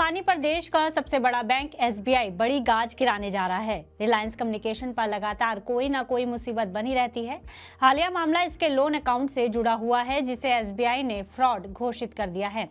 अंबानी पर देश का सबसे बड़ा बैंक एसबीआई बड़ी गाज गिराने जा रहा है। रिलायंस कम्युनिकेशन पर लगातार कोई ना कोई मुसीबत बनी रहती है। हालिया मामला इसके लोन अकाउंट से जुड़ा हुआ है, जिसे एसबीआई ने फ्रॉड घोषित कर दिया है।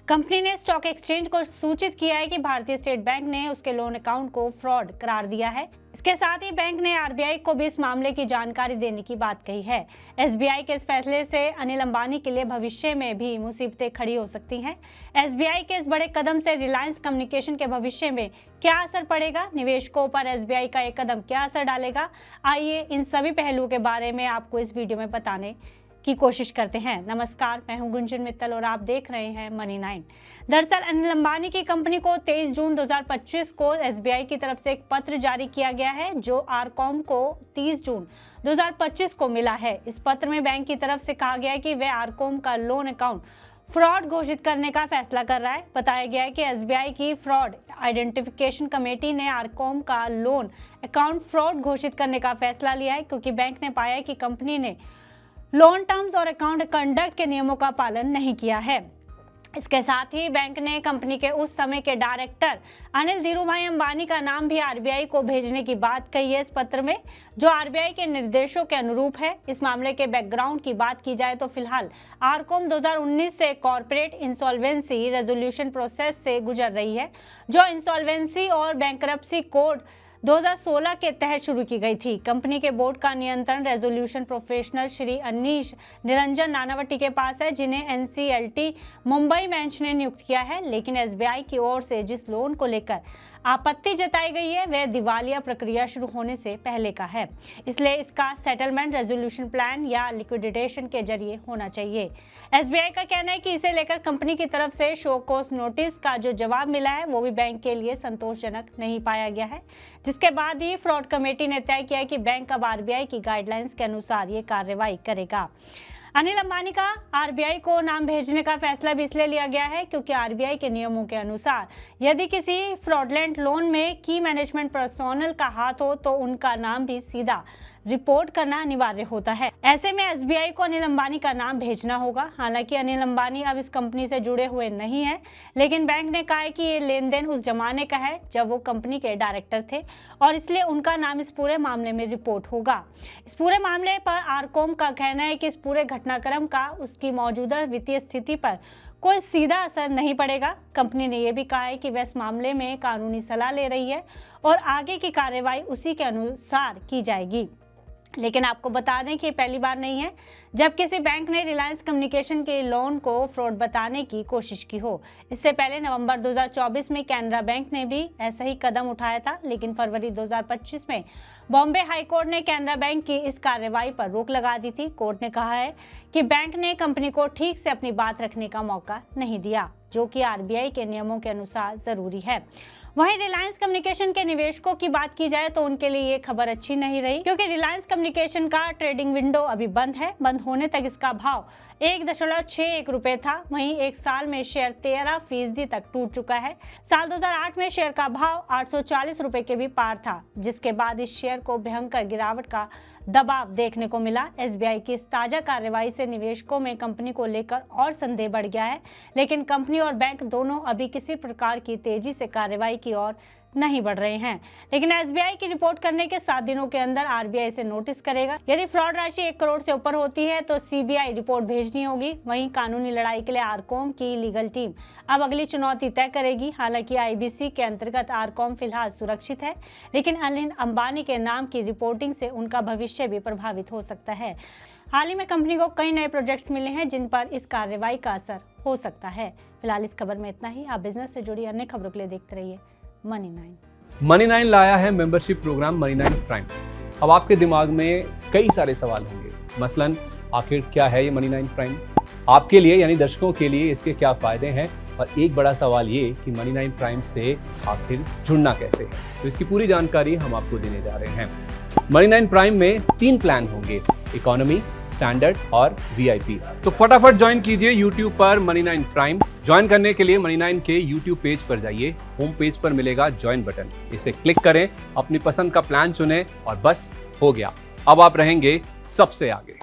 कंपनी ने स्टॉक एक्सचेंज को सूचित किया है कि भारतीय स्टेट बैंक ने उसके लोन अकाउंट को फ्रॉड करार दिया है। इसके साथ ही बैंक ने आरबीआई को भी इस मामले की जानकारी देने की बात कही है। एसबीआई के इस फैसले से अनिल अंबानी के लिए भविष्य में भी मुसीबतें खड़ी हो सकती हैं। एसबीआई के इस बड़े कदम से रिलायंस कम्युनिकेशन के भविष्य में क्या असर पड़ेगा, निवेशकों पर एसबीआई का एक कदम क्या असर डालेगा, आइए इन सभी पहलुओं के बारे में आपको इस वीडियो में बताने की कोशिश करते हैं। नमस्कार, मैं हूं गुंजन मित्तल और आप देख रहे हैं मनी 9। दरअसल अनिल अंबानी की कंपनी को 23 जून 2025 को एसबीआई की तरफ से एक पत्र जारी किया गया है, जो आरकॉम को 30 जून 2025 को मिला है। इस पत्र में बैंक की तरफ से कहा गया है कि वह आरकॉम का लोन अकाउंट फ्रॉड घोषित करने का फैसला कर रहा है। बताया गया है कि एसबीआई की फ्रॉड आइडेंटिफिकेशन कमेटी ने आरकॉम का लोन अकाउंट फ्रॉड घोषित करने का फैसला लिया है, क्योंकि बैंक ने पाया कि कंपनी ने लोन टर्म्स और अकाउंट कंडक्ट के नियमों का पालन नहीं किया है। इसके साथ ही बैंक ने कंपनी के उस समय के डायरेक्टर अनिल धीरूभाई अंबानी का नाम भी आरबीआई को भेजने की बात कही है इस पत्र में, जो आरबीआई के निर्देशों के अनुरूप है। इस मामले के बैकग्राउंड की बात की जाए तो फिलहाल आरकॉम 2019 से कॉर्पोरेट इंसॉल्वेंसी रेजोल्यूशन प्रोसेस से गुजर रही है, जो इंसॉल्वेंसी और बैंकरप्सी कोड 2016 के तहत शुरू की गई थी। कंपनी के बोर्ड का नियंत्रण रेजोल्यूशन प्रोफेशनल श्री अनीश निरंजन नानावटी के पास है, जिन्हें एनसीएलटी मुंबई बेंच ने नियुक्त किया है। लेकिन एसबीआई की ओर से जिस लोन को लेकर आपत्ति जताई गई है, वह दिवालिया प्रक्रिया शुरू होने से पहले का है, इसलिए इसका सेटलमेंट रेजोल्यूशन प्लान या लिक्विडेशन के जरिए होना चाहिए। एसबीआई का कहना है कि इसे लेकर कंपनी की तरफ से शो कॉज नोटिस का जो जवाब मिला है, वो भी बैंक के लिए संतोषजनक नहीं पाया गया है, जिसके बाद ही फ्रॉड कमेटी ने तय किया कि बैंक अब आरबीआई की गाइडलाइंस के अनुसार ये कार्रवाई करेगा। अनिल अंबानी का आरबीआई को नाम भेजने का फैसला भी इसलिए लिया गया है क्योंकि आरबीआई के नियमों के अनुसार यदि किसी फ्रॉडलेंट लोन में की मैनेजमेंट पर्सोनल का हाथ हो तो उनका नाम भी सीधा रिपोर्ट करना अनिवार्य होता है। ऐसे में एसबीआई को अनिल अंबानी का नाम भेजना होगा। हालांकि अनिल अंबानी अब इस कंपनी से जुड़े हुए नहीं है, लेकिन बैंक ने कहा है कि ये लेन देन उस जमाने का है जब वो कंपनी के डायरेक्टर थे, और इसलिए उनका नाम इस पूरे मामले में रिपोर्ट होगा। इस पूरे मामले पर आरकॉम का कहना है कि इस पूरे घटनाक्रम का उसकी मौजूदा वित्तीय स्थिति पर कोई सीधा असर नहीं पड़ेगा। कंपनी ने यह भी कहा है कि वह इस मामले में कानूनी सलाह ले रही है और आगे की कार्रवाई उसी के अनुसार की जाएगी। लेकिन आपको बता दें कि पहली बार नहीं है जब किसी बैंक ने रिलायंस कम्युनिकेशन के लोन को फ्रॉड बताने की कोशिश की हो। इससे पहले नवंबर 2024 में कैनरा बैंक ने भी ऐसा ही कदम उठाया था, लेकिन फरवरी 2025 में बॉम्बे हाई कोर्ट ने कैनरा बैंक की इस कार्रवाई पर रोक लगा दी थी। कोर्ट ने कहा है कि बैंक ने कंपनी को ठीक से अपनी बात रखने का मौका नहीं दिया, जो कि आरबीआई के नियमों के अनुसार जरूरी है। वहीं रिलायंस कम्युनिकेशन के निवेशकों की बात की जाए तो उनके लिए ये खबर अच्छी नहीं रही, क्योंकि रिलायंस कम्युनिकेशन का ट्रेडिंग विंडो अभी बंद है। बंद होने तक इसका भाव 1.61 रुपए था। वहीं एक साल में शेयर 13% तक टूट चुका है। साल 2008 में शेयर का भाव 840 रुपए के भी पार था, जिसके बाद इस शेयर को भयंकर गिरावट का दबाव देखने को मिला। एसबीआई की इस ताजा कार्रवाई से निवेशकों में कंपनी को लेकर और संदेह बढ़ गया है, लेकिन कंपनी और बैंक दोनों अभी किसी प्रकार की तेजी से कार्रवाई की ओर नहीं बढ़ रहे हैं। लेकिन एसबीआई की रिपोर्ट करने के 7 दिनों के अंदर आरबीआई से नोटिस करेगा। यदि फ्रॉड राशि 1 करोड़ से ऊपर होती है तो सीबीआई रिपोर्ट भेजनी होगी। वहीं कानूनी लड़ाई के लिए आरकॉम की लीगल टीम अब अगली चुनौती तय करेगी। हालांकि आईबीसी के अंतर्गत आरकॉम फिलहाल सुरक्षित है, लेकिन अनिल अंबानी के नाम की रिपोर्टिंग से उनका भविष्य भी प्रभावित हो सकता है। हाल ही में कंपनी को कई नए प्रोजेक्ट्स मिले हैं जिन पर इस कार्रवाई का असर हो सकता है। फिलहाल इस खबर में इतना ही। आप बिजनेस से जुड़ी अन्य खबरों के लिए देखते रहिए मनी 9। मनी 9 लाया है मेंबरशिप प्रोग्राम मनी 9 प्राइम। अब आपके दिमाग में कई सारे सवाल होंगे, मसलन आखिर क्या है ये मनी 9 प्राइम, आपके लिए यानी दर्शकों के लिए इसके क्या फायदे हैं, और एक बड़ा सवाल ये कि मनी 9 प्राइम से आखिर जुड़ना कैसे है। तो इसकी पूरी जानकारी हम आपको देने जा रहे हैं। मनी 9 प्राइम में 3 प्लान होंगे, इकोनॉमी, स्टैंडर्ड और वीआईपी। तो फटाफट ज्वाइन कीजिए YouTube पर मनी 9 प्राइम। ज्वाइन करने के लिए मनी 9 के YouTube पेज पर जाइए। होम पेज पर मिलेगा ज्वाइन बटन, इसे क्लिक करें, अपनी पसंद का प्लान चुनें और बस हो गया, अब आप रहेंगे सबसे आगे।